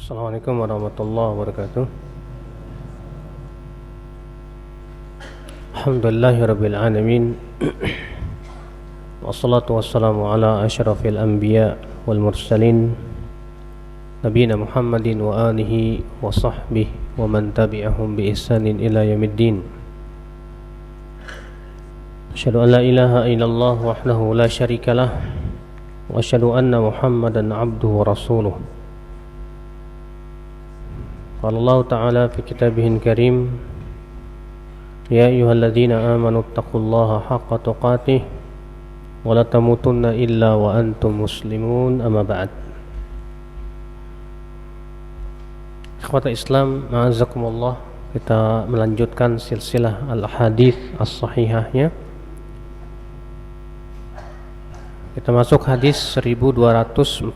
Assalamualaikum warahmatullahi wabarakatuh. Alhamdulillahirabbil alamin. Wassalatu wassalamu ala asyrafil anbiya wal mursalin nabiyina Muhammadin wa alihi wa sahbihi wa man tabi'ahum bi ihsanin ila yaumiddin. Asyhadu an la ilaha illallah wahdahu la syarikalah wa asyhadu anna Muhammadan abduhu wa rasuluh. Qala Allah Ta'ala fi kitabihil karim, ya ayyuhalladzina amanu taqullaha haqqa tuqatih wa la tamutunna illa wa antum muslimun, amma ba'd. Ikhwata Islam, ma'azakumullah, kita melanjutkan silsilah al-hadits as-sahihahnya. Kita masuk hadis 1246,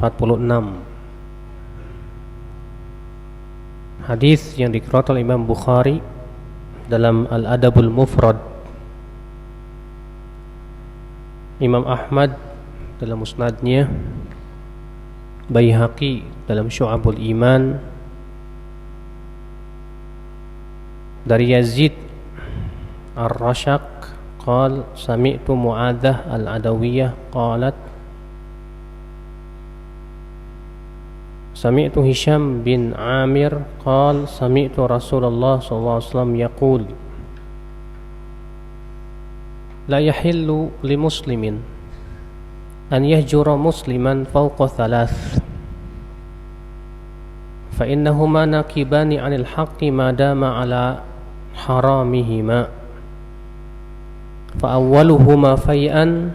hadis yang dikeluarkan oleh Imam Bukhari dalam Al-Adabul Mufrad, Imam Ahmad dalam Musnadnya, Baihaqi dalam Syu'abul Iman, dari Yazid Ar-Rashaq qala sami'tu Mu'adzah Al-Adawiyah qalat sami'tu Hisham bin Amir qala sami'tu Rasulullah sallallahu alaihi wasallam yaqul la yahillu li muslimin an yahjura musliman fawqa thalath fa innahuma nakibani 'anil haqqi ma dama 'ala haramihima fa awwaluhuma fai'an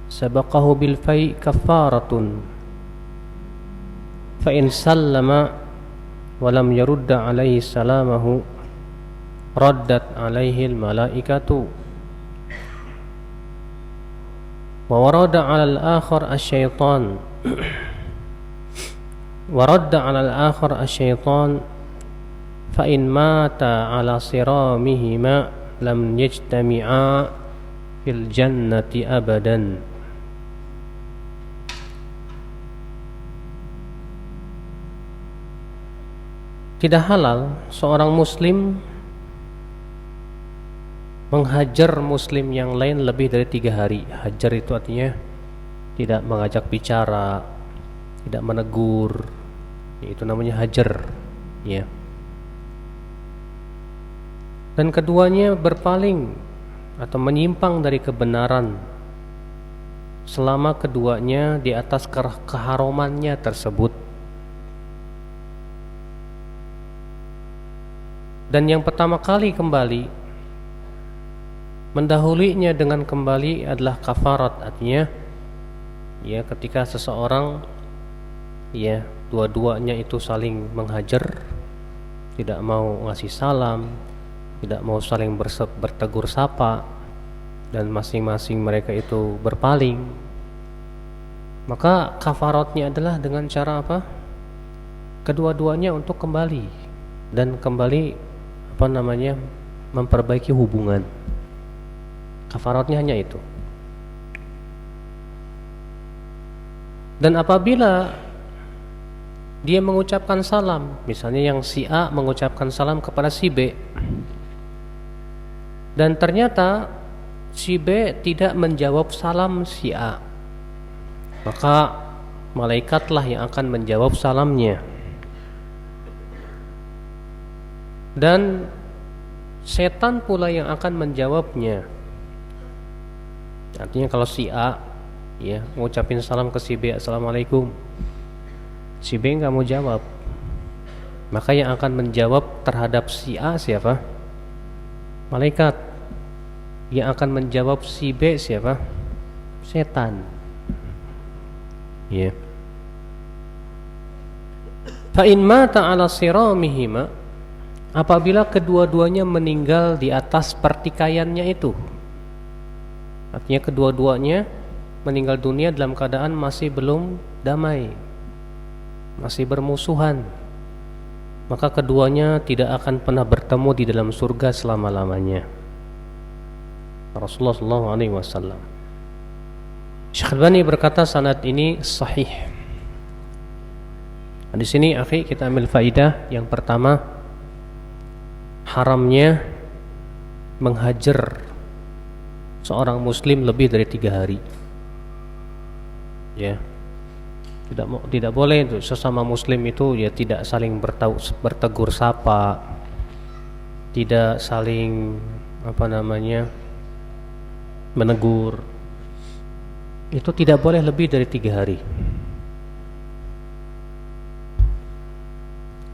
sabaqahu bil fai' kaffaratun fa in sallama wa lam yarudda alaihi salamahu raddat alaihi al malaikatu wa warada 'ala al akhar asy-syaitan wa radda 'ala al akhar asy-syaitan fa in mata 'ala siramihima lam yajtami'a fil jannati abadan. Tidak halal seorang muslim menghajar muslim yang lain lebih dari 3 hari. Hajar itu artinya tidak mengajak bicara, tidak menegur, itu namanya hajar, ya. Dan keduanya berpaling atau menyimpang dari kebenaran selama keduanya di atas keharumannya tersebut. Dan yang pertama kali kembali, mendahulinya dengan kembali adalah kafarat, artinya ya ketika seseorang ya dua-duanya itu saling menghajar, tidak mau ngasih salam, tidak mau saling bertegur sapa, dan masing-masing mereka itu berpaling, maka kafaratnya adalah dengan cara apa? Kedua-duanya untuk kembali dan kembali memperbaiki hubungan. Kafaratnya hanya itu. Dan apabila dia mengucapkan salam, misalnya yang si A mengucapkan salam kepada si B, dan ternyata si B tidak menjawab salam si A, maka malaikatlah yang akan menjawab salamnya. Dan setan pula yang akan menjawabnya. Artinya kalau si A ya mengucapin salam ke si B, assalamualaikum, si B nggak mau jawab, maka yang akan menjawab terhadap si A siapa? Malaikat. Yang akan menjawab si B siapa? Setan. Ya. Fa in mata ala siramihima, apabila kedua-duanya meninggal di atas pertikaiannya itu, artinya kedua-duanya meninggal dunia dalam keadaan masih belum damai, masih bermusuhan, maka keduanya tidak akan pernah bertemu di dalam surga selama-lamanya. Rasulullah SAW. Syekh Albani berkata sanad ini sahih. Nah, di sini akhi kita ambil faidah yang pertama, haramnya menghajar seorang muslim lebih dari 3 hari. Ya. Tidak boleh untuk sesama muslim itu ya tidak saling bertegur sapa, tidak saling menegur. Itu tidak boleh lebih dari 3 hari.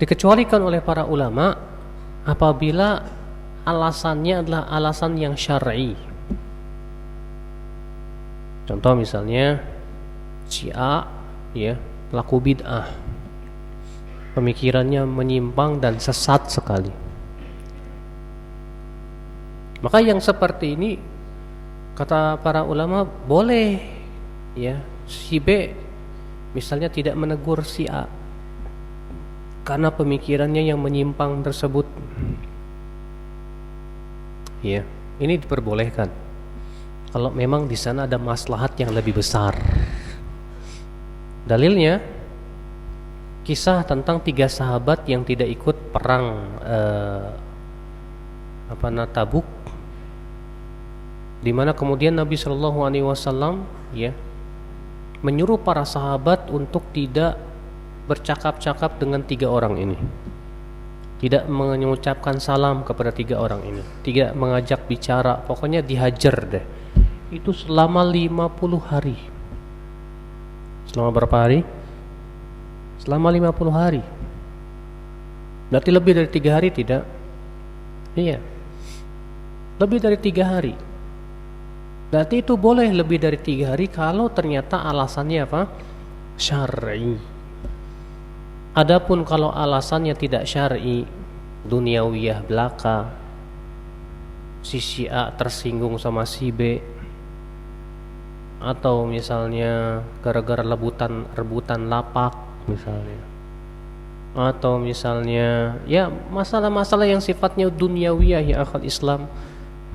Dikecualikan oleh para ulama apabila alasannya adalah alasan yang syar'i. Contoh misalnya si A ya, pelaku bid'ah, pemikirannya menyimpang dan sesat sekali. Maka yang seperti ini kata para ulama boleh ya, si B misalnya tidak menegur si A karena pemikirannya yang menyimpang tersebut. Ya, ini diperbolehkan kalau memang di sana ada maslahat yang lebih besar. Dalilnya kisah tentang 3 sahabat yang tidak ikut perang Tabuk, di mana kemudian Nabi Shallallahu Alaihi Wasallam ya menyuruh para sahabat untuk tidak bercakap-cakap dengan 3 orang ini, tidak mengucapkan salam kepada 3 orang ini, tidak mengajak bicara, pokoknya dihajar deh. Itu selama 50 hari. Selama berapa hari? Selama 50 hari. Berarti lebih dari 3 hari tidak? Iya. Lebih dari 3 hari. Berarti itu boleh lebih dari 3 hari kalau ternyata alasannya apa? Syar'i. Adapun kalau alasannya tidak syar'i, duniawiyah belaka, si A tersinggung sama si B, atau misalnya gara-gara rebutan lapak misalnya, atau misalnya ya masalah-masalah yang sifatnya duniawiyah ya akal Islam,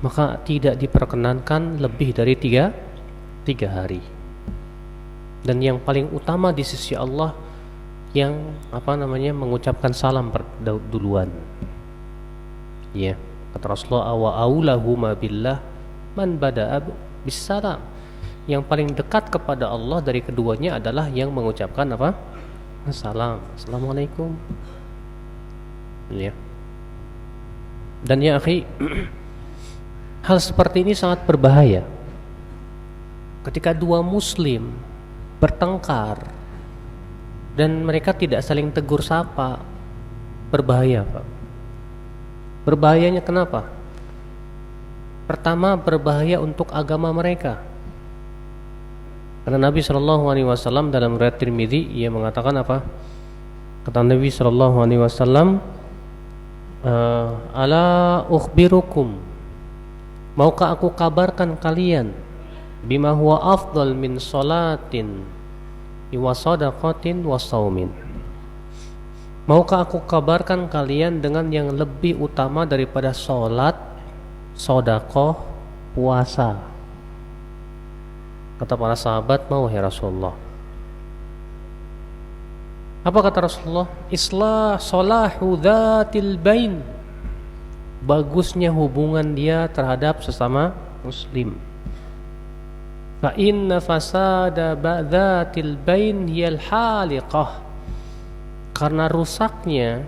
maka tidak diperkenankan lebih dari 3 hari. Dan yang paling utama di sisi Allah yang mengucapkan salam duluan. Ya, kata Rasulullah, wa aulahuma billah man bada'a bisalam. Yang paling dekat kepada Allah dari keduanya adalah yang mengucapkan apa? Salam. Assalamualaikum. Ya. Dan ya akhi, hal seperti ini sangat berbahaya. Ketika 2 muslim bertengkar dan mereka tidak saling tegur sapa, berbahaya, Pak. Berbahayanya kenapa? Pertama, berbahaya untuk agama mereka. Karena Nabi Shallallahu Alaihi Wasallam dalam riwayat Tirmidzi ia mengatakan apa? Kata Nabi Shallallahu Alaihi Wasallam, ala ukhbirukum, maukah aku kabarkan kalian bima huwa afdal min salatin wa shadaqatin wa shaumin. Maukah aku kabarkan kalian dengan yang lebih utama daripada salat, sedekah, puasa? Kata para sahabat, mau ya Rasulullah. Apa kata Rasulullah? Salahu dzatil bain. Bagusnya hubungan dia terhadap sesama muslim. Fa inna fasada ba'dzatil bain hiyal haliqah. Karena rusaknya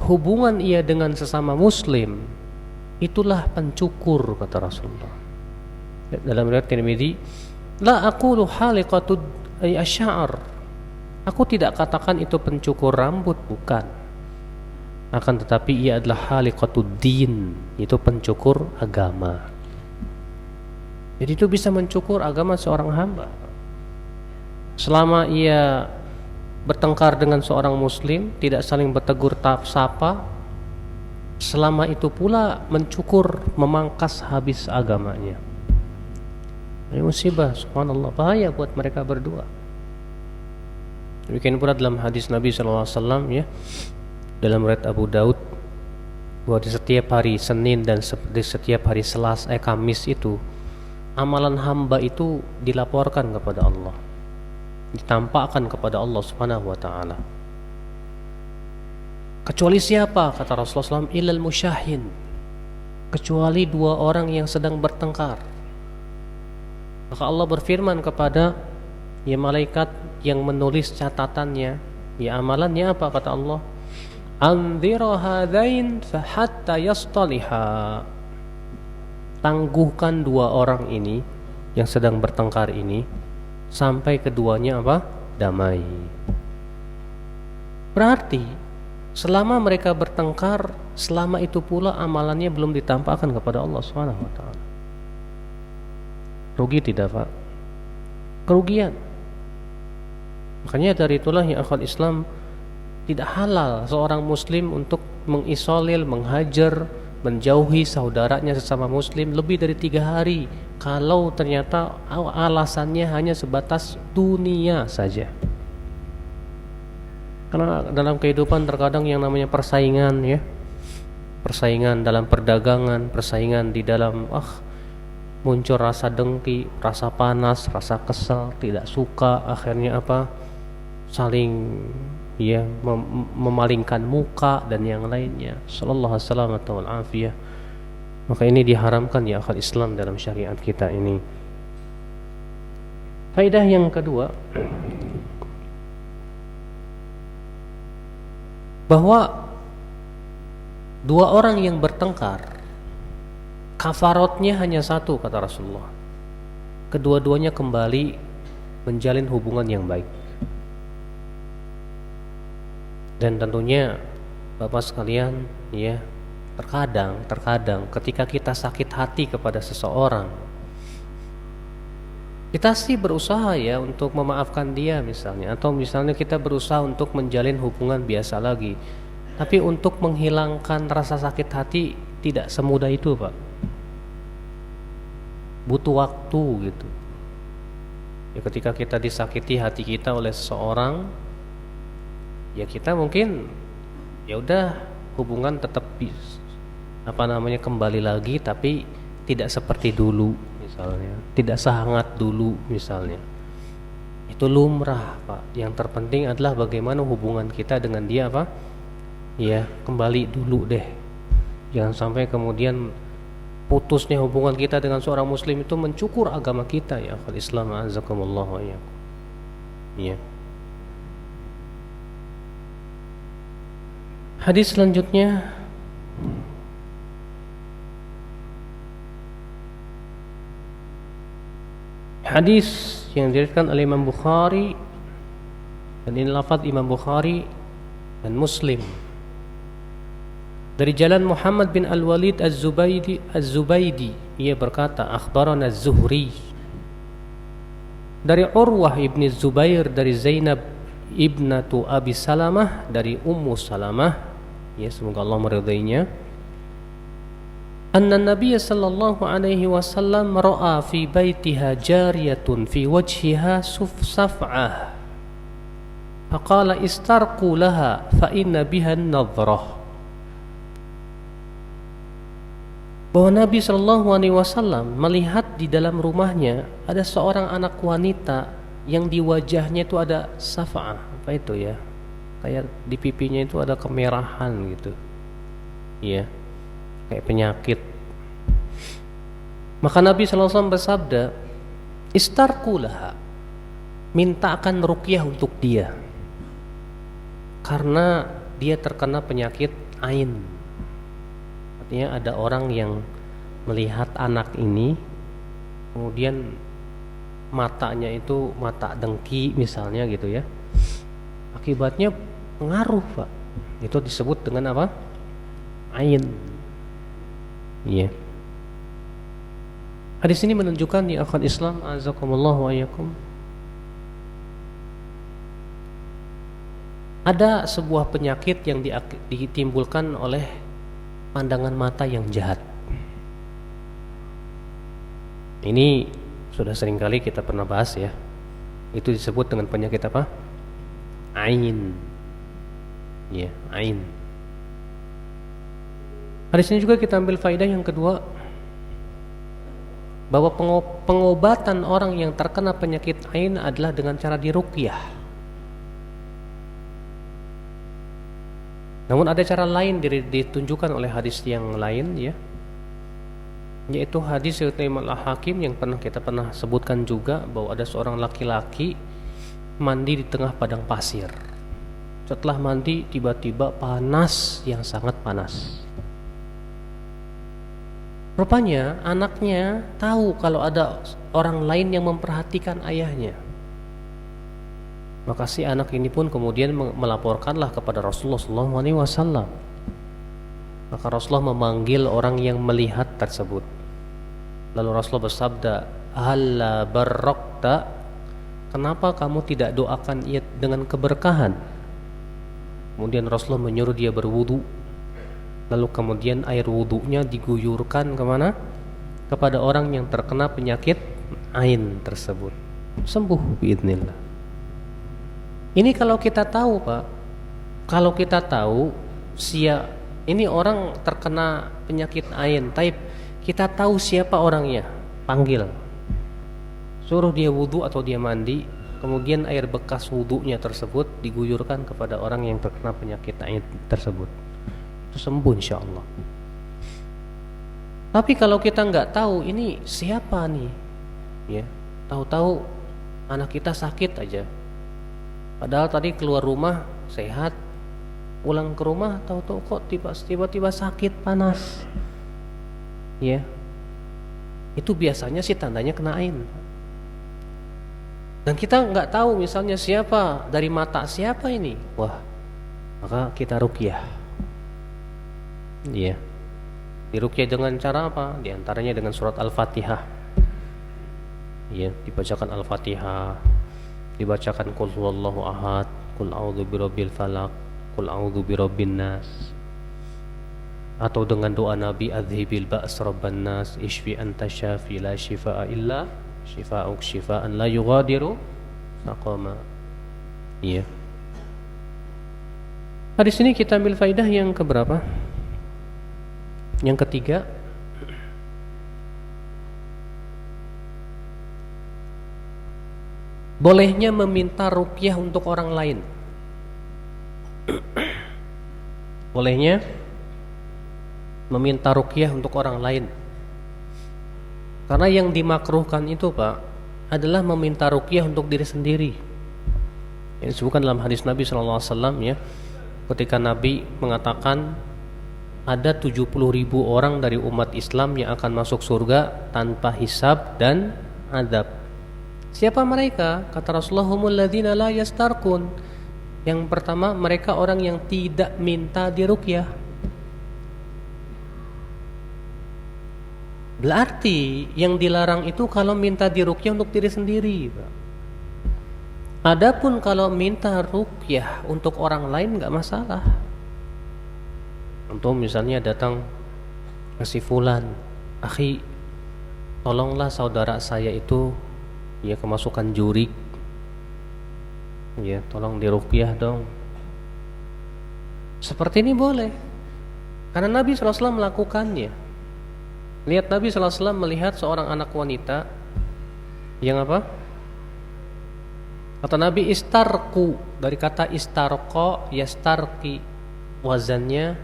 hubungan ia dengan sesama muslim itulah pencukur, kata Rasulullah. Dalam riwayat Tirmidzi, la aqulu haliqatud asy'ar. Aku tidak katakan itu pencukur rambut, bukan. Akan tetapi ia adalah haliqatud din, itu pencukur agama. Jadi itu bisa mencukur agama seorang hamba. Selama ia bertengkar dengan seorang muslim, tidak saling bertegur sapa, selama itu pula mencukur, memangkas habis agamanya. Ini musibah, subhanallah, bahaya buat mereka berdua. Demikian pula dalam hadis Nabi SAW ya, dalam riwayat Abu Daud, bahwa di setiap hari Senin dan di setiap hari Kamis itu amalan hamba itu dilaporkan kepada Allah, ditampakkan kepada Allah Subhanahu wa taala. Kecuali siapa? Kata Rasulullah SAW, ilal musyahin, kecuali dua orang yang sedang bertengkar. Maka Allah berfirman kepada ya malaikat yang menulis catatannya, ya amalannya apa? Kata Allah, anzira hadain hatta yastaliha, tangguhkan dua orang ini yang sedang bertengkar ini sampai keduanya apa? Damai. Berarti selama mereka bertengkar, selama itu pula amalannya belum ditampakkan kepada Allah Subhanahu wa taala. Rugi tidak, Pak? Kerugian. Makanya dari itulah ya akhwat Islam, tidak halal seorang muslim untuk mengisolir, menghajar, menjauhi saudaranya sesama muslim lebih dari 3 hari kalau ternyata alasannya hanya sebatas dunia saja. Karena dalam kehidupan terkadang yang namanya persaingan ya, persaingan dalam perdagangan, persaingan di dalam muncul rasa dengki, rasa panas, rasa kesal, tidak suka, akhirnya apa? Saling ya memalingkan muka dan yang lainnya. Sallallahu alaihi wasallam wal afiyah. Maka ini diharamkan ya akal Islam dalam syariat kita ini. Faedah yang kedua, bahwa dua orang yang bertengkar kafaratnya hanya satu, kata Rasulullah. Kedua-duanya kembali menjalin hubungan yang baik. Dan tentunya Bapak sekalian ya, terkadang ketika kita sakit hati kepada seseorang, kita sih berusaha ya untuk memaafkan dia misalnya, atau misalnya kita berusaha untuk menjalin hubungan biasa lagi. Tapi untuk menghilangkan rasa sakit hati tidak semudah itu, Pak. Butuh waktu gitu. Ya ketika kita disakiti hati kita oleh seseorang, ya kita mungkin ya udah hubungan tetap kembali lagi, tapi tidak seperti dulu misalnya, tidak sehangat dulu misalnya. Itu lumrah, Pak. Yang terpenting adalah bagaimana hubungan kita dengan dia ya kembali dulu deh. Jangan sampai kemudian putusnya hubungan kita dengan seorang muslim itu mencukur agama kita ya akhwat Islam azakumullah wa iyyakum. Ya. Hadis selanjutnya hadis yang diriwayatkan oleh Imam Bukhari, dan ini lafaz Imam Bukhari dan Muslim, dari jalan Muhammad bin Al-Walid Az-Zubaydi, ia berkata, akhbarana Az-Zuhri, dari Urwah ibn Zubair, dari Zainab ibnatu Abi Salamah, dari Ummu Salamah, ya semoga Allah meridainya, anna Nabiy sallallahu alaihi wasallam ra'a fi baitiha jariyatun fi wajhiha saf'ah, faqala istarqu laha fa inna biha an-nadhrah. Bahwa Nabi Shallallahu Alaihi Wasallam melihat di dalam rumahnya ada seorang anak wanita yang di wajahnya itu ada saf'ah, apa itu ya, kayak di pipinya itu ada kemerahan gitu, ya, kayak penyakit. Maka Nabi Shallallahu Alaihi Wasallam bersabda, istarqulaha, mintakan ruqyah untuk dia, karena dia terkena penyakit ain. Artinya ada orang yang melihat anak ini, kemudian matanya itu mata dengki misalnya gitu ya, akibatnya pengaruh, Pak. Itu disebut dengan apa? Ain. Iya. Hadis ini menunjukkan di akhwat Islam azakumullah wa iyyakum, ada sebuah penyakit yang ditimbulkan oleh pandangan mata yang jahat. Ini sudah seringkali kita pernah bahas ya. Itu disebut dengan penyakit apa? Ain. Ya, ain. Hadis ini juga kita ambil faedah yang kedua, bahwa pengobatan orang yang terkena penyakit ain adalah dengan cara diruqyah. Namun ada cara lain ditunjukkan oleh hadis yang lain ya, yaitu hadis riwayat Imam Al-Hakim yang kita pernah sebutkan juga, bahwa ada seorang laki-laki mandi di tengah padang pasir. Setelah mandi tiba-tiba panas, yang sangat panas. Rupanya anaknya tahu kalau ada orang lain yang memperhatikan ayahnya. Maka si anak ini pun kemudian melaporkanlah kepada Rasulullah SAW. Maka Rasulullah memanggil orang yang melihat tersebut. Lalu Rasulullah bersabda, "Halla barrakta?" Kenapa kamu tidak doakan ia dengan keberkahan? Kemudian Rasulullah menyuruh dia berwudu. Lalu kemudian air wudunya diguyurkan kemana? Kepada orang yang terkena penyakit ain tersebut. Sembuh biidznillah. Ini kalau kita tahu Pak, kalau kita tahu ini orang terkena penyakit ain, taib, kita tahu siapa orangnya, panggil, suruh dia wudu atau dia mandi, kemudian air bekas wudunya tersebut diguyurkan kepada orang yang terkena penyakit ain tersebut, itu sembuh insya Allah. Tapi kalau kita nggak tahu ini siapa nih, ya, tahu-tahu anak kita sakit aja. Padahal tadi keluar rumah sehat, pulang ke rumah tahu-tahu kok tiba-tiba sakit panas. Ya. Itu biasanya sih tandanya kena ain. Dan kita nggak tahu misalnya siapa, dari mata siapa ini. Wah, maka kita ruqyah. Iya. Diruqyah dengan cara apa? Di antaranya dengan surat Al-Fatihah. Iya, dibacakan Al-Fatihah. Dibacakan qul huwallahu ahad, qul a'udzu birabbil falaq, qul a'udzu birabbin nas. Atau dengan doa Nabi, adzhibil ba's rabban nas, ishfi anta syafi la shifaa illa shifaa'uk shifaa'an la yughadiru saqama. Iya. Hadis ini kita ambil faidah yang keberapa? Yang ketiga. Bolehnya meminta ruqyah untuk orang lain. Bolehnya meminta ruqyah untuk orang lain. Karena yang dimakruhkan itu Pak adalah meminta ruqyah untuk diri sendiri. Yang disebutkan dalam hadis Nabi SAW ya, ketika Nabi mengatakan ada 70.000 orang dari umat Islam yang akan masuk surga tanpa hisab dan adab. Siapa mereka? Kata Rasulullah, humul ladzina la yastarqun. Yang pertama, mereka orang yang tidak minta diruqyah. Berarti yang dilarang itu kalau minta diruqyah untuk diri sendiri, Pak. Adapun kalau minta ruqyah untuk orang lain enggak masalah. Untuk misalnya datang ke si fulan, akhi, tolonglah saudara saya itu ya kemasukan jurik, ya tolong diruqyah dong. Seperti ini boleh, karena Nabi SAW melakukannya. Lihat, Nabi SAW melihat seorang anak wanita yang apa? Kata Nabi, istarku, dari kata istarqa yastarqi, wazannya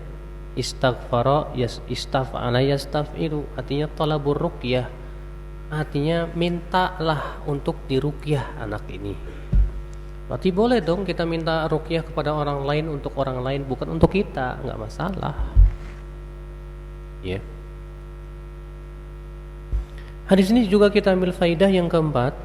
istaghfara istaf'ala yastaf'ilu, artinya talabur ruqyah, artinya mintalah untuk diruqyah anak ini. Berarti boleh dong kita minta ruqyah kepada orang lain untuk orang lain, bukan untuk kita, enggak masalah. Ya. Hadis ini juga kita ambil faidah yang keempat,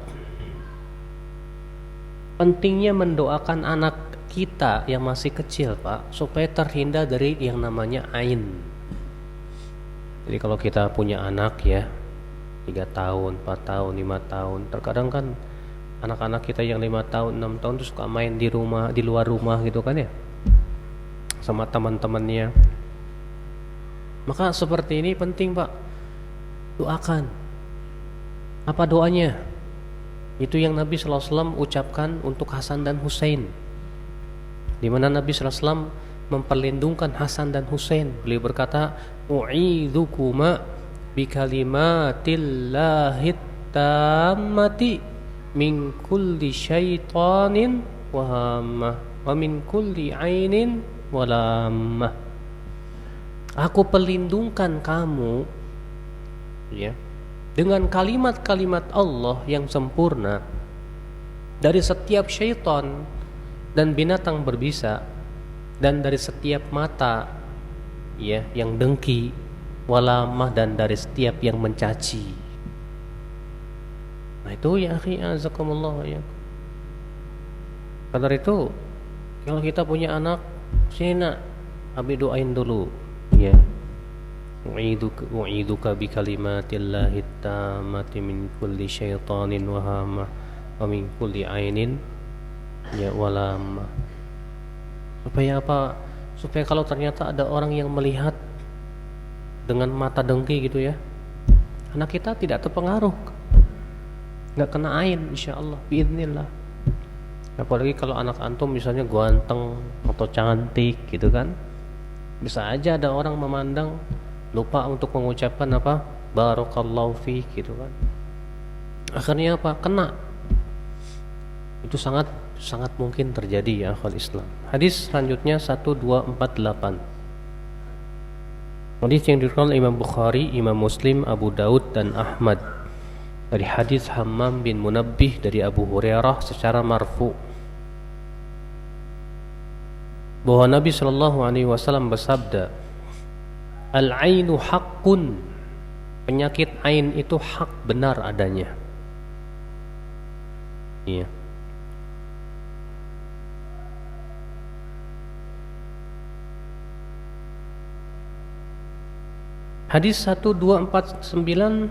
pentingnya mendoakan anak kita yang masih kecil, Pak, supaya terhindar dari yang namanya ain. Jadi kalau kita punya anak ya 3 tahun, 4 tahun, 5 tahun, terkadang kan anak-anak kita yang 5 tahun, 6 tahun tuh suka main di rumah, di luar rumah gitu kan ya, sama teman-temannya. Maka seperti ini penting, Pak, doakan. Apa doanya? Itu yang Nabi SAW ucapkan untuk Hasan dan Husain, di mana Nabi SAW memperlindungkan Hasan dan Husain. Beliau berkata, u'idhukuma bikalimatillahi tammati min kulli syaitanin wa hamma wa min kulli ainin wala ammah. Aku pelindungkan kamu, ya, dengan kalimat-kalimat Allah yang sempurna dari setiap syaitan dan binatang berbisa, dan dari setiap mata, ya, yang dengki, walamah, dan dari setiap yang mencaci. Nah itu ya akhi, azakumullah ya. Karena itu kalau kita punya anak, sini nak, abi doain dulu, ya. U'iduka bi kalimatillahi tammati min kulli syaitanin wa hamah wa min kulli ainin ya walamah. Supaya apa? Supaya kalau ternyata ada orang yang melihat dengan mata dengki gitu ya, anak kita tidak terpengaruh, nggak kena ain, insyaallah, biidznillah. Apalagi kalau anak antum misalnya ganteng atau cantik gitu kan, bisa aja ada orang memandang lupa untuk mengucapkan apa, barakallahu fiik gitu kan, akhirnya apa, kena. Itu sangat mungkin terjadi ya akhwal Islam. Hadis selanjutnya 1248. Hadis yang diriwayatkan Imam Bukhari, Imam Muslim, Abu Daud dan Ahmad dari hadis Hammam bin Munabbih dari Abu Hurairah secara marfu, bahwa Nabi sallallahu alaihi wasallam bersabda, al-ainu haqqun, penyakit ain itu hak, benar adanya. Iya. Hadis 1249,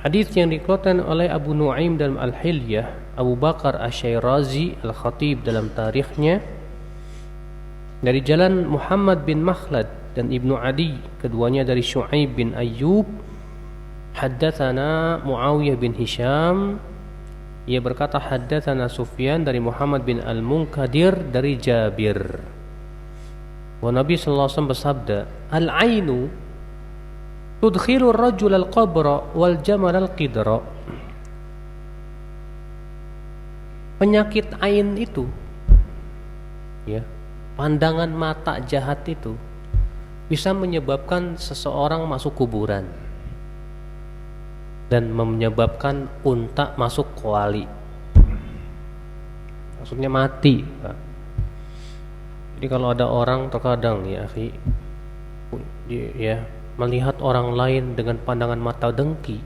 hadis yang dikeluarkan oleh Abu Nuaim dalam Al-Hilyah, Abu Bakar Asy-Syairazi Al-Khatib dalam tarikhnya, dari jalan Muhammad bin Makhlad dan Ibnu Adi, keduanya dari Syu'aib bin Ayyub. Haddatsana Muawiyah bin Hisham, ia berkata haddatsana Sufyan dari Muhammad bin Al-Munkadir dari Jabir. Wa Nabi sallallahu alaihi wasallam bersabda, al-ainu tudkhilu ar-rajul al-qabra wal jamal al-qidra. Penyakit ain itu, ya, pandangan mata jahat itu bisa menyebabkan seseorang masuk kuburan dan menyebabkan unta masuk kuali, maksudnya mati. Jadi kalau ada orang terkadang ya akhi, ya, melihat orang lain dengan pandangan mata dengki,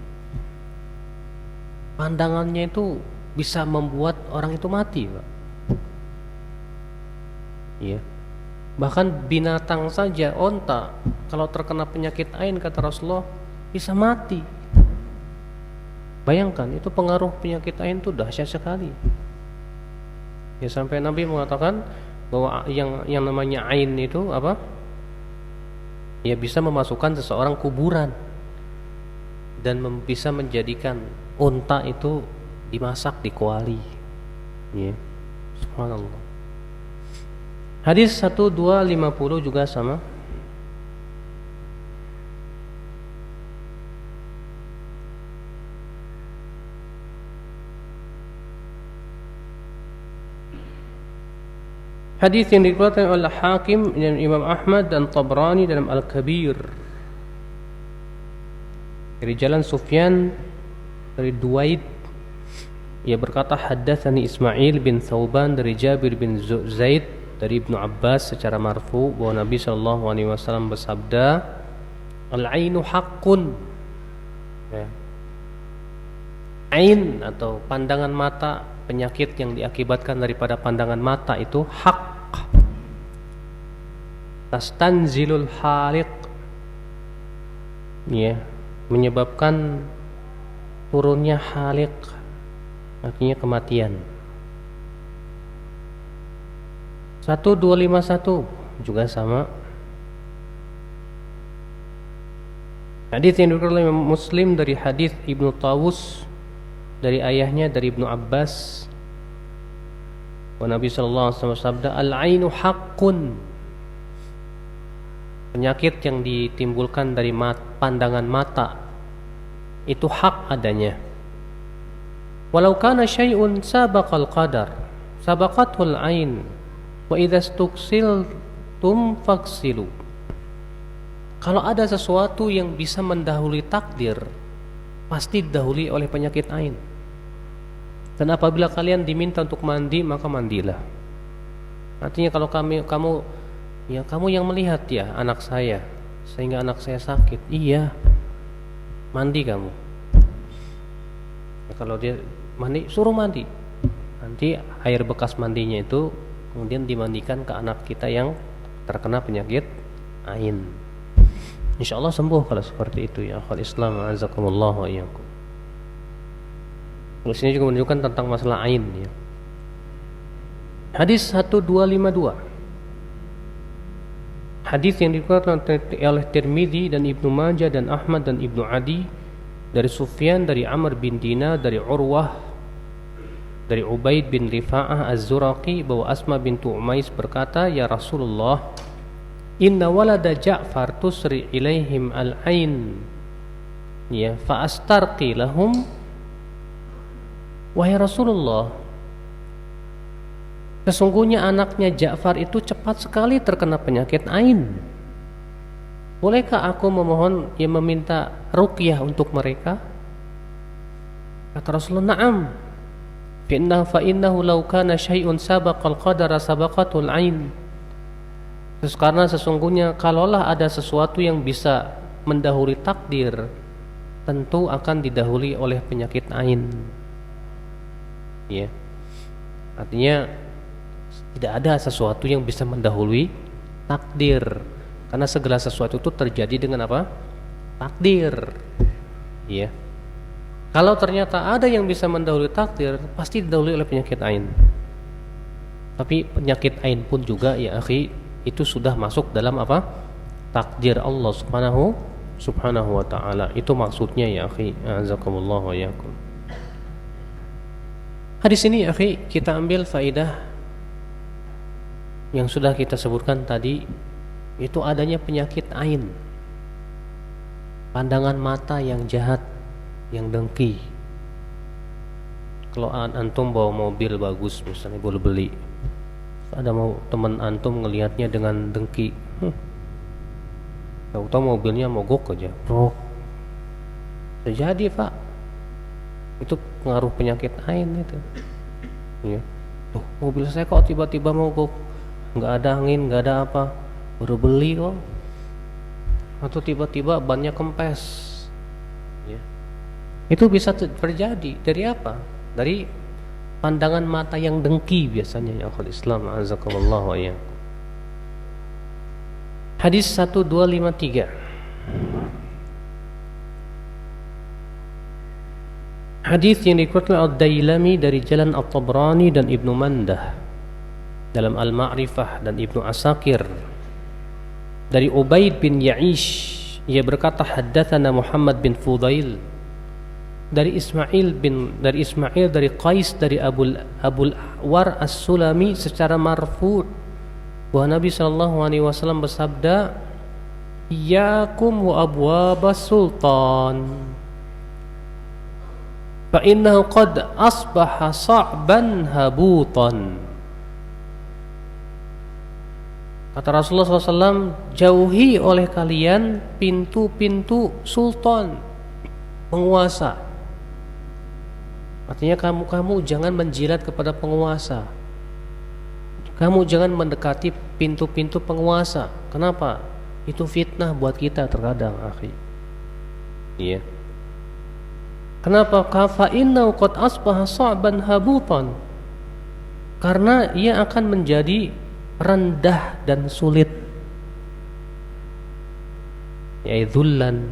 pandangannya itu bisa membuat orang itu mati, Pak. Ya. Bahkan binatang saja, onta, kalau terkena penyakit ain kata Rasulullah bisa mati. Bayangkan, itu pengaruh penyakit ain itu dahsyat sekali. Ya, sampai Nabi mengatakan bahwa yang namanya ain itu apa? Ya, bisa memasukkan seseorang kuburan dan bisa menjadikan unta itu dimasak di kuali. Ya. Subhanallah. Hadis 1250 juga sama. Hadis yang dikeluarkan oleh Hakim dan Imam Ahmad dan Tabrani dalam Al-Kabir dari jalan Sufyan dari Duwaid, ia berkata haddatsani Ismail bin Thauban dari Jabir bin Zaid dari Ibnu Abbas secara marfu bahwa Nabi sallallahu alaihi wasallam bersabda, al-ainu haqqun. Ya. Ain atau pandangan mata, penyakit yang diakibatkan daripada pandangan mata itu hak. Tastanzilul haliq, ya, menyebabkan turunnya haliq, artinya kematian. 1251 juga sama. Hadis yang diriwayatkan oleh Muslim dari hadis Ibnu Tawus dari ayahnya dari Ibnu Abbas, Nabi sallallahu alaihi wasallam bersabda, al-ainu haqqun. Penyakit yang ditimbulkan dari pandangan mata itu hak adanya. Walau kana syai'un sabaqal qadar, sabaqatul ain wa idza stuksiltum faksilu. Kalau ada sesuatu yang bisa mendahului takdir, pasti didahului oleh penyakit ain. Dan apabila kalian diminta untuk mandi, maka mandilah. Artinya kalau kamu yang melihat ya anak saya, sehingga anak saya sakit, iya, mandi kamu. Nah, kalau dia mandi, suruh mandi. Nanti air bekas mandinya itu kemudian dimandikan ke anak kita yang terkena penyakit ain. InsyaAllah sembuh kalau seperti itu ya akhwal Islam, azakumullah wa iyyakum. Terus ini juga menunjukkan tentang masalah ain ya. Hadis 1252. Hadis yang dikeluarkan oleh Tirmidzi dan Ibnu Majah dan Ahmad dan Ibnu Adi dari Sufyan dari Amr bin Dinar dari Urwah dari Ubaid bin Rifa'ah Az-Zuraqi bahwa Asma bintu Umais berkata, "Ya Rasulullah, inna walada Ja'far tusri ilaihim al-ain, ya, fa astarqi lahum." Wahai Rasulullah, sesungguhnya anaknya Ja'far itu cepat sekali terkena penyakit ain. Bolehkah aku memohon yang meminta ruqyah untuk mereka? Kata Rasulullah, "Na'am. Fa innahu law kana syai'un sabaqal qadara sabaqatul ain." Terus karena sesungguhnya kalaulah ada sesuatu yang bisa mendahului takdir, tentu akan didahului oleh penyakit ain. Ya. Artinya tidak ada sesuatu yang bisa mendahului takdir, karena segala sesuatu itu terjadi dengan apa? Takdir. Ya. Kalau ternyata ada yang bisa mendahului takdir, pasti didahului oleh penyakit ain. Tapi penyakit ain pun juga ya akhi, itu sudah masuk dalam apa? Takdir Allah subhanahu wa ta'ala. Itu maksudnya ya akhi, azakumullah wa yakum. Hadis ini akhi, kita ambil faidah yang sudah kita sebutkan tadi, itu adanya penyakit ain, pandangan mata yang jahat, yang dengki. Kalau antum bawa mobil bagus misalnya, boleh beli, ada mau teman antum ngelihatnya dengan dengki, tahu-tahu mobilnya mogok aja, terjadi pak, itu pengaruh penyakit ain itu. Ya, tuh mobil saya kok tiba-tiba mogok, nggak ada angin, nggak ada apa, baru beli kok. Atau tiba-tiba bannya kempes, ya. Itu bisa terjadi dari apa? Dari pandangan mata yang dengki biasanya ya akhul Islam, azakumullah wa iyyakum. Hadis 1253. Hadis yang dikeluarkan Ad-Dailami dari jalan At-Tabrani dan Ibnu Mandah dalam Al-Ma'rifah dan Ibnu Asakir dari Ubaid bin Ya'ish, ia berkata, haddatsana Muhammad bin Fudail dari Ismail dari Qais dari Abul War As-Sulami secara marfu' bahwa Nabi sallallahu alaihi wasallam bersabda, "Iyyakum wa abwabas sultan fa innahu qad asbaha sa'ban habutan." Kata Rasulullah SAW, jauhi oleh kalian pintu-pintu sultan, penguasa. Artinya kamu jangan menjilat kepada penguasa. Kamu jangan mendekati pintu-pintu penguasa. Kenapa? Itu fitnah buat kita terkadang, akhi. Iya. Kenapa? Fa innahu qad asbaha sa'ban habutan. Karena ia akan menjadi rendah dan sulit. Ya, dzullan,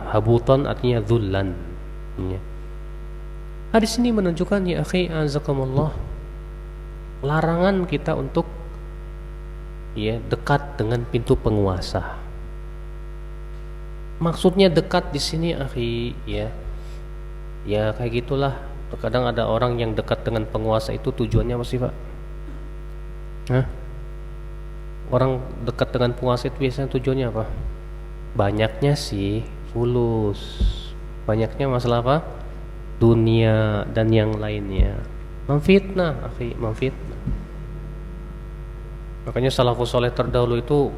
habutan artinya dzullan. Ya. Hadis ini menunjukkan ya akhi azakumullah, larangan kita untuk ya dekat dengan pintu penguasa. Maksudnya dekat di sini akhi ya kayak gitulah. Terkadang ada orang yang dekat dengan penguasa itu tujuannya apa sih pak? Orang dekat dengan penguasa itu biasanya tujuannya apa? Banyaknya sih fulus, banyaknya masalah apa? Dunia dan yang lainnya. memfitnah, akhi, memfitnah. Makanya salafus saleh terdahulu itu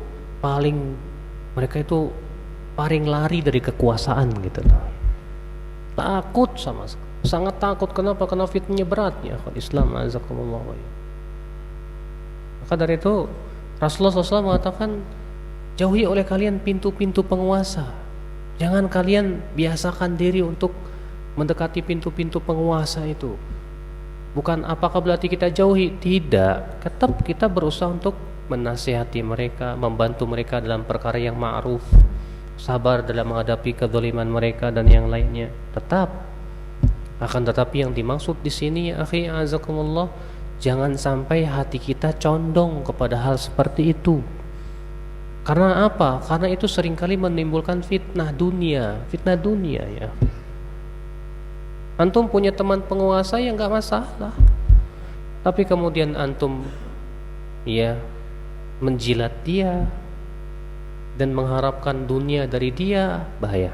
mereka itu paling lari dari kekuasaan gitu loh. Takut sama sekali. Sangat takut. Kenapa? Karena fitnahnya berat ya Islam azakumullah. Maka dari itu Rasulullah SAW mengatakan, jauhi oleh kalian pintu-pintu penguasa. Jangan kalian biasakan diri untuk mendekati pintu-pintu penguasa itu. Bukan apakah berarti kita jauhi? Tidak. Tetap kita berusaha untuk menasihati mereka, membantu mereka dalam perkara yang ma'ruf, sabar dalam menghadapi kezaliman mereka dan yang lainnya. Tetap. Akan tetapi yang dimaksud di sini ya akhi azakumullah, jangan sampai hati kita condong kepada hal seperti itu. Karena apa? Karena itu seringkali menimbulkan fitnah dunia ya. Antum punya teman penguasa yang gak masalah, tapi kemudian antum ya menjilat dia dan mengharapkan dunia dari dia, bahaya.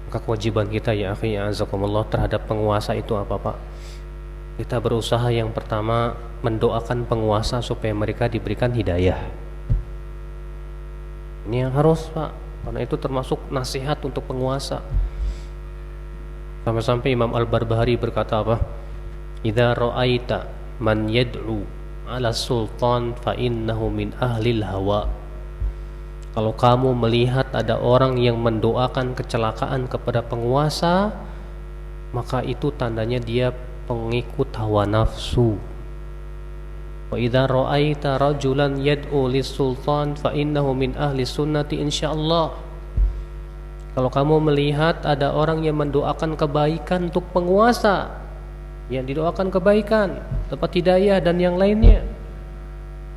Maka kewajiban kita ya akhi azakumullah terhadap penguasa itu apa Pak? Kita berusaha yang pertama mendoakan penguasa supaya mereka diberikan hidayah. Ini yang harus Pak, karena itu termasuk nasihat untuk penguasa. Sampai-sampai Imam Al-Barbahari berkata apa? Idza ra'aita man yad'u 'ala sultan fa innahu min ahlil hawa. Kalau kamu melihat ada orang yang mendoakan kecelakaan kepada penguasa, maka itu tandanya dia pengikut hawa nafsu. Wa idza ra'aita rajulan yad'u lis-sultan fa innahu min ahli sunnati insyaallah. Kalau kamu melihat ada orang yang mendoakan kebaikan untuk penguasa, yang didoakan kebaikan, dapat hidayah dan yang lainnya,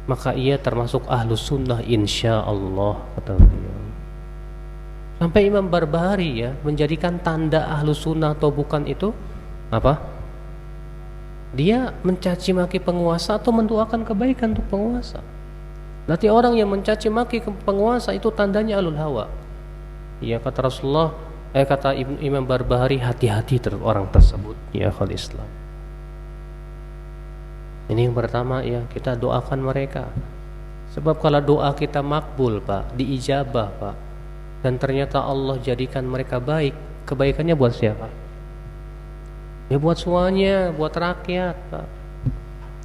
maka ia termasuk ahlus sunnah insyaallah, kata beliau. Sampai Imam Barbahari ya menjadikan tanda ahlus sunnah atau bukan itu apa? Dia mencaci maki penguasa atau mendoakan kebaikan untuk penguasa. Berarti orang yang mencaci maki penguasa itu tandanya ahlul hawa. Ya kata Rasulullah, kata Imam Barbahari, hati-hati terhadap orang tersebut ya akhul Islam. Ini yang pertama ya, kita doakan mereka. Sebab kalau doa kita makbul Pak, diijabah Pak, dan ternyata Allah jadikan mereka baik, kebaikannya buat siapa? Ya buat semuanya, buat rakyat Pak.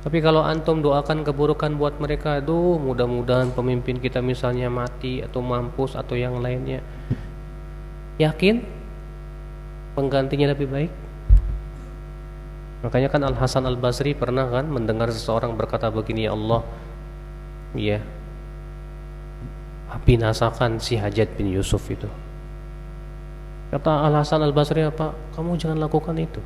Tapi kalau antum doakan keburukan buat mereka, aduh mudah-mudahan pemimpin kita misalnya mati atau mampus atau yang lainnya, yakin penggantinya lebih baik? Makanya kan Al-Hasan Al-Basri pernah kan mendengar seseorang berkata begini, ya Allah, ya binasakan si Hajjaj bin Yusuf itu. Kata Al-Hasan Al-Basri, apa? Kamu jangan lakukan itu.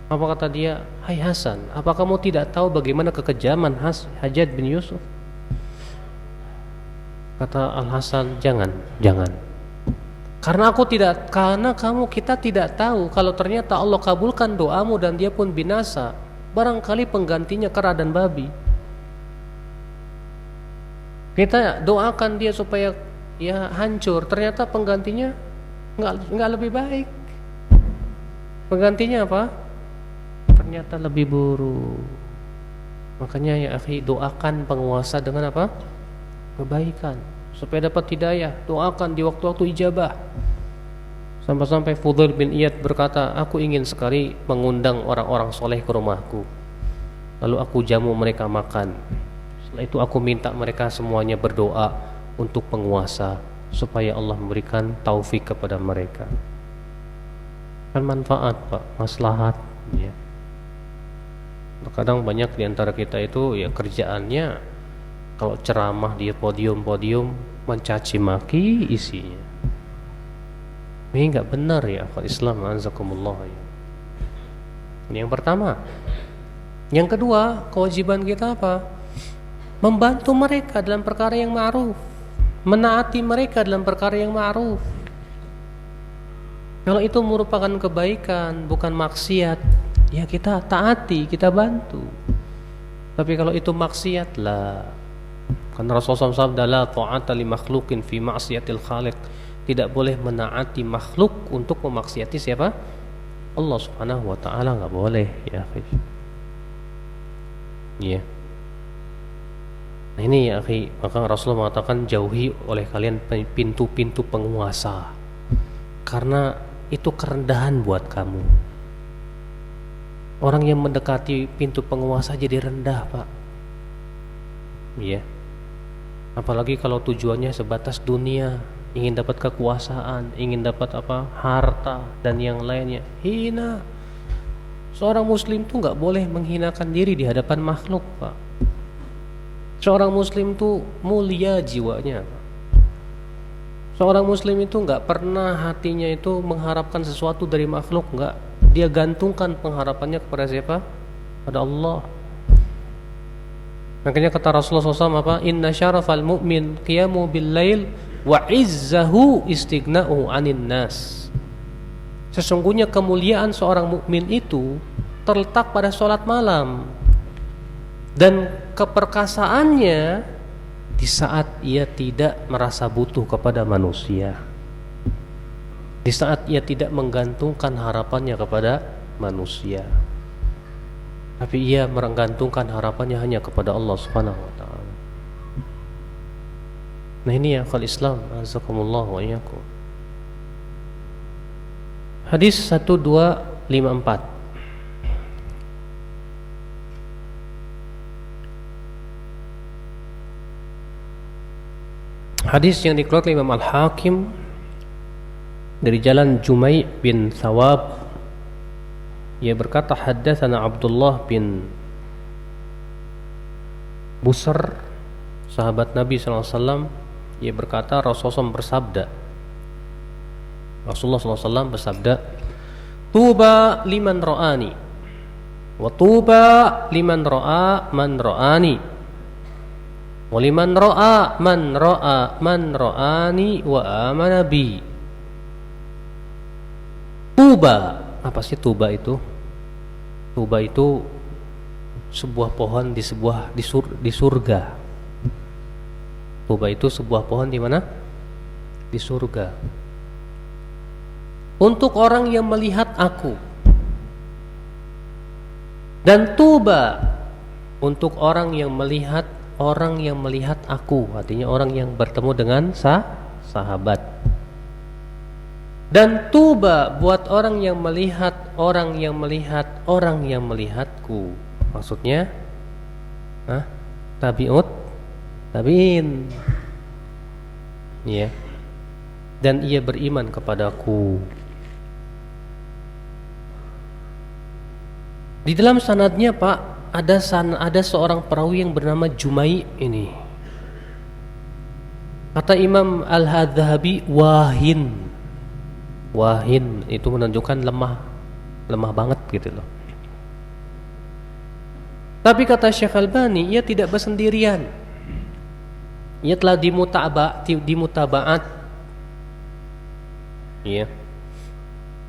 Apa kata dia? Hai Hasan, apa kamu tidak tahu bagaimana kekejaman Hajjaj bin Yusuf? Kata Al-Hasan, jangan. Karena kita tidak tahu kalau ternyata Allah kabulkan doamu dan dia pun binasa, barangkali penggantinya kera dan babi. Kita doakan dia supaya ya hancur, ternyata penggantinya nggak lebih baik. Penggantinya apa? Ternyata lebih buruk. Makanya ya akhi, doakan penguasa dengan apa? Kebaikan, supaya dapat hidayah. Doakan di waktu-waktu ijabah. Sampai-sampai Fudail bin Iyad berkata, aku ingin sekali mengundang orang-orang soleh ke rumahku, lalu aku jamu mereka makan. Setelah itu aku minta mereka semuanya berdoa untuk penguasa supaya Allah memberikan taufik kepada mereka. Kan manfaat Pak, maslahat ya. Terkadang banyak di antara kita itu ya kerjaannya kalau ceramah di podium-podium mencaci maki isinya. Ini enggak benar ya akal Islam azakumullah ya. Ini yang pertama. Yang kedua, kewajiban kita apa? Membantu mereka dalam perkara yang ma'ruf, menaati mereka dalam perkara yang ma'ruf. Kalau itu merupakan kebaikan, bukan maksiat, ya kita taati, kita bantu. Tapi kalau itu maksiat lah. Karena Rasulullah SAW la ta'ata li makhluqin fi ma'siyatil khaliq. Tidak boleh menaati makhluk untuk memaksiati siapa? Allah Subhanahu wa taala enggak boleh, ya akhi. Iya. Nah ini ya akhi, maka Rasulullah mengatakan jauhi oleh kalian pintu-pintu penguasa. Karena itu kerendahan buat kamu. Orang yang mendekati pintu penguasa jadi rendah, Pak. Iya. Apalagi kalau tujuannya sebatas dunia, ingin dapat kekuasaan, ingin dapat harta dan yang lainnya. Hina. Seorang muslim tuh nggak boleh menghinakan diri di hadapan makhluk, Pak. Seorang muslim tuh mulia jiwanya, Pak. Seorang muslim itu nggak pernah hatinya itu mengharapkan sesuatu dari makhluk, nggak. Dia gantungkan pengharapannya kepada siapa? Pada Allah. Makanya kata Rasulullah SAW apa? Inna syarafal mu'min qiyamu bil lail wa izzahu istighna'u 'anil nas. Sesungguhnya kemuliaan seorang mukmin itu terletak pada salat malam. Dan keperkasaannya di saat ia tidak merasa butuh kepada manusia. Di saat ia tidak menggantungkan harapannya kepada manusia. Tapi ia menggantungkan harapannya hanya kepada Allah Subhanahu wa taala. Nah ini ya akal Islam, azakumullah wa iyyakum. Hadis 1254. Hadis yang dikeluarkan Imam Al-Hakim dari jalan Jumai' bin Thawab. Ia berkata haddatsana Abdullah bin Busr, sahabat Nabi sallallahu alaihi wasallam. Ia berkata Rasulullah bersabda. Rasulullah SAW bersabda, tuba liman ra'ani wa tuba liman ra'a man ra'ani wa liman ra'a man ra'ani wa amana bi. Tuba, apa sih tuba itu? Tuba itu sebuah pohon di surga. Tuba itu sebuah pohon di mana? Di surga. Untuk orang yang melihat aku. Dan tuba untuk orang yang melihat aku, artinya orang yang bertemu dengan sahabat. Dan tuba buat orang yang melihat orang yang melihatku. Maksudnya tabi'in. Ya. Dan ia beriman kepadaku. Di dalam sanadnya Pak, ada seorang perawi yang bernama Jumai' ini. Kata Imam Al-Hadzahabi wahin itu menunjukkan lemah banget gitu loh. Tapi kata Syekh Albani, ia tidak bersendirian. Ia telah dimutabaat. Iya.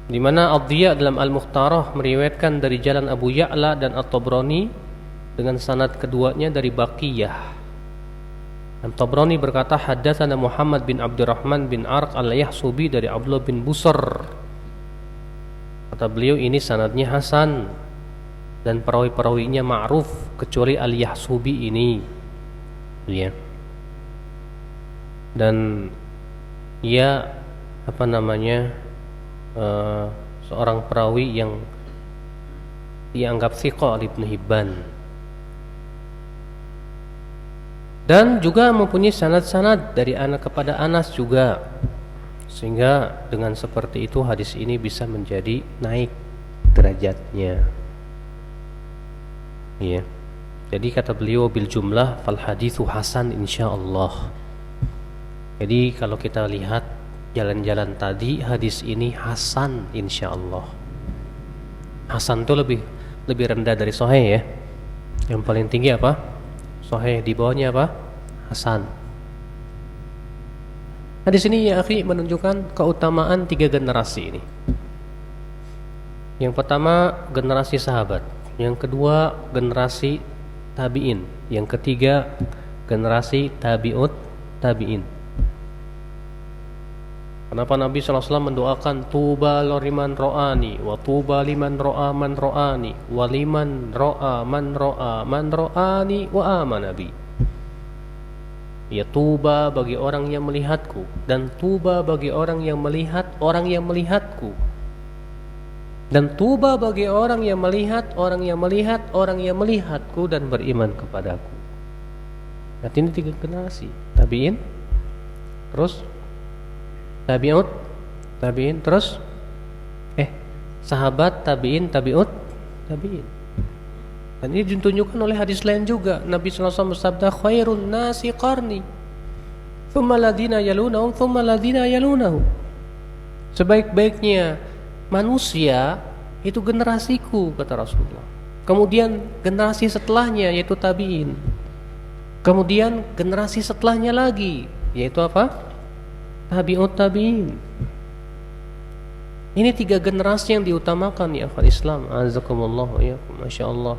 Di mana Ad-Diya dalam Al-Mukhtarah meriwayatkan dari jalan Abu Ya'la dan At-Tabrani dengan sanad keduanya dari Baqiyah. At-Tabrani berkata haddatsana Muhammad bin Abdurrahman bin Arq al-Yahsubi dari Abdullah bin Busr. Kata beliau ini sanadnya hasan dan perawi-perawinya ma'ruf kecuali al-Yahsubi ini. Ya. Dan ia seorang perawi yang dianggap thiqah oleh Ibnu Hibban. Dan juga mempunyai sanad-sanad dari anak kepada Anas juga. Sehingga dengan seperti itu hadis ini bisa menjadi naik derajatnya. Iya. Jadi kata beliau bil jumlah fal haditsu hasan insyaallah. Jadi kalau kita lihat jalan-jalan tadi, hadis ini hasan insyaallah. Hasan itu lebih rendah dari sahih ya. Yang paling tinggi apa? Sahih, di bawahnya apa? Hasan. Hadis ini ya akhi menunjukkan keutamaan 3 generasi ini. Yang pertama generasi sahabat, yang kedua generasi tabi'in, yang ketiga generasi tabi'in. Kenapa Nabi SAW mendoakan tuba liman ro'ani wa tuba liman ro'a man ro'ani wa liman ro'a man ro'a man ro'ani wa amana bi. Ya, tuba bagi orang yang melihatku, dan tuba bagi orang yang melihat orang yang melihatku, dan tuba bagi orang yang melihat orang yang melihat orang yang melihatku dan beriman kepadaku. Nah, ini 3 generasi tabi'in, terus tabi'ut, tabi'in, terus sahabat, tabi'in, tabi'ut, tabi'in. Dan ini ditunjukkan oleh hadis lain juga. Nabi SAW bersabda, khairun nasi qarni, thumma ladina yalunahum, thumma ladina yalunahum. Sebaik-baiknya manusia itu generasiku, kata Rasulullah. Kemudian generasi setelahnya yaitu tabi'in. Kemudian generasi setelahnya lagi yaitu apa? Tabi'ut tabi'in. Ini 3 generasi yang diutamakan ya akhwat Islam. Azakumullah ya, masyaallah.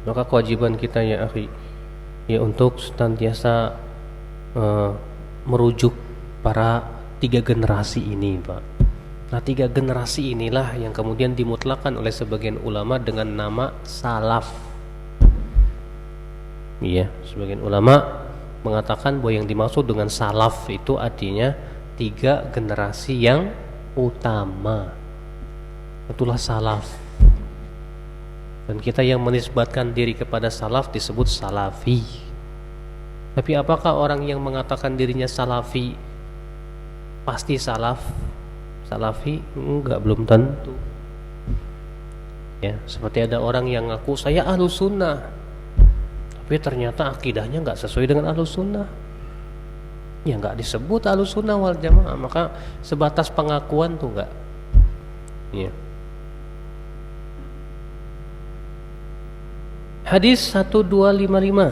Maka kewajiban kita ya akhi, ya untuk senantiasa merujuk para 3 generasi ini, Pak. Nah, 3 generasi inilah yang kemudian dimutlakan oleh sebagian ulama dengan nama salaf. Iya, sebagian ulama mengatakan bahwa yang dimaksud dengan salaf itu artinya 3 generasi yang utama. Itulah salaf. Dan kita yang menisbatkan diri kepada salaf disebut salafi. Tapi apakah orang yang mengatakan dirinya salafi pasti salaf? Salafi? Enggak, belum tentu. Ya, seperti ada orang yang ngaku saya ahlus sunnah, tapi ternyata akidahnya enggak sesuai dengan ahlus sunnah. Ya enggak disebut ahlus sunnah wal jamaah, maka sebatas pengakuan tuh enggak. Ya. Hadis 1255.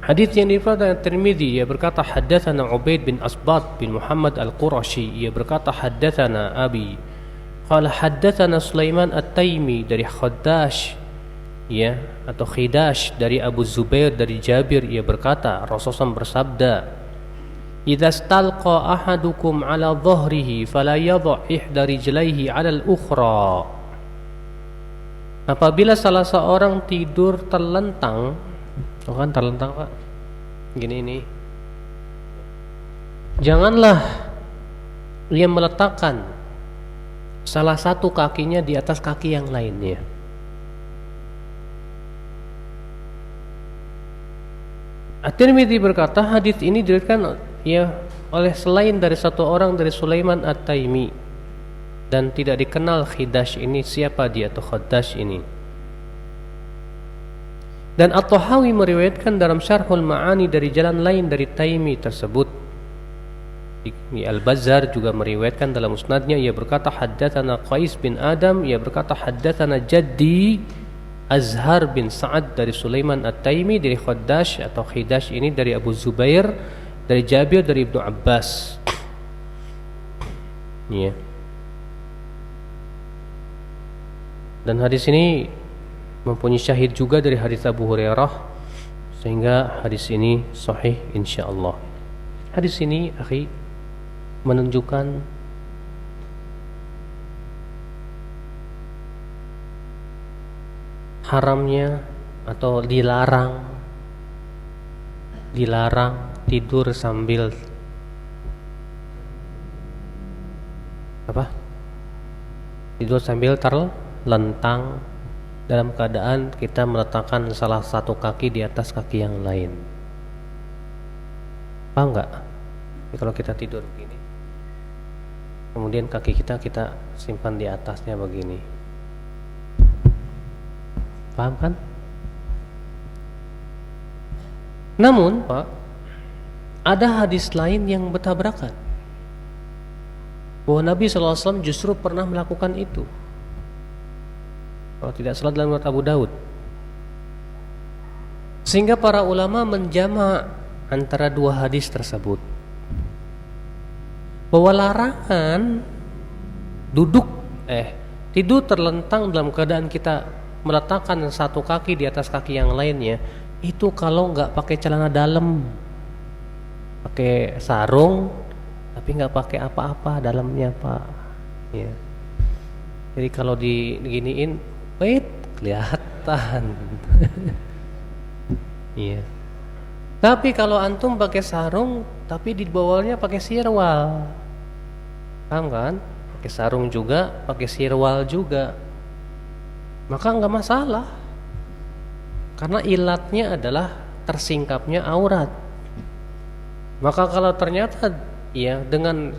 Hadis yang diriwayatkan Tirmidzi, ia berkata haddatsana Ubaid bin Asbat bin Muhammad Al-Qurashi, ia berkata haddatsana Abi, qala haddatsana Sulaiman At-Taimi dari Khaddash, ya, atau Khidash dari Abu Zubair dari Jabir, ia berkata Rasulullah bersabda, idza stalqa ahadukum ala dhahrihi fala yadha ihda rijlaihi ala al-ukhra. Apabila salah seorang tidur terlentang, kan terlentang Pak, gini ini, janganlah ia meletakkan salah satu kakinya di atas kaki yang lainnya. At-Tirmidzi berkata hadis ini diriwayatkan ya oleh selain dari satu orang dari Sulaiman At-Taimi, dan tidak dikenal Khidash ini siapa dia atau Khaddash ini. Dan At-Tahawi meriwayatkan dalam Syarhul Ma'ani dari jalan lain dari Taimi tersebut. Al-Bazzar juga meriwayatkan dalam musnadnya, ia berkata haddatsana Qais bin Adam, ia berkata haddatsana Jaddi Azhar bin Sa'ad dari Sulaiman At-Taimi dari Khaddash atau Khidash ini dari Abu Zubair dari Jabir dari Ibnu Abbas. Ya. Dan hadis ini mempunyai syahid juga dari hadis Abu Hurairah, sehingga hadis ini sahih insyaallah. Hadis ini akhi menunjukkan haramnya atau dilarang tidur sambil apa? Tidur sambil terlentang dalam keadaan kita meletakkan salah satu kaki di atas kaki yang lain. Paham enggak? Kalau kita tidur begini, kemudian kaki kita simpan di atasnya begini. Paham kan? Namun Pak, ada hadis lain yang bertabrakan bahwa Nabi SAW justru pernah melakukan itu. Kalau tidak salah dalam riwayat Abu Daud. Sehingga para ulama menjama antara 2 hadis tersebut, bahwa larangan tidur terlentang dalam keadaan kita meletakkan satu kaki di atas kaki yang lainnya Itu kalau nggak pakai celana dalam, pakai sarung, tapi nggak pakai apa-apa dalamnya Pak. Ya. Jadi kalau diginiin, wait, kelihatan. Iya. Tapi kalau antum pakai sarung, tapi di bawahnya pakai sirwal, paham kan? Pakai sarung juga, pakai sirwal juga, maka nggak masalah. Karena ilatnya adalah tersingkapnya aurat. Maka kalau ternyata ya dengan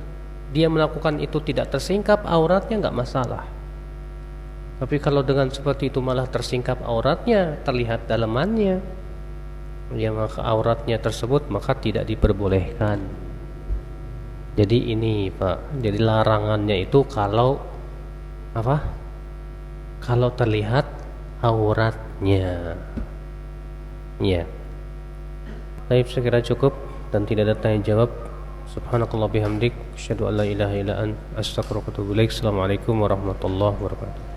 dia melakukan itu tidak tersingkap auratnya, nggak masalah. Tapi kalau dengan seperti itu malah tersingkap auratnya, terlihat dalamannya, ya maka auratnya tersebut maka tidak diperbolehkan. Jadi ini Pak, jadi larangannya itu kalau apa? Kalau terlihat auratnya. Ya. Baik, sekira cukup dan tidak ada tanya jawab. Subhanakallah bihamdik, asyhadu an la ilaha illa anta, astaghfiruka wa atubu ilaik. Assalamualaikum warahmatullahi wabarakatuh.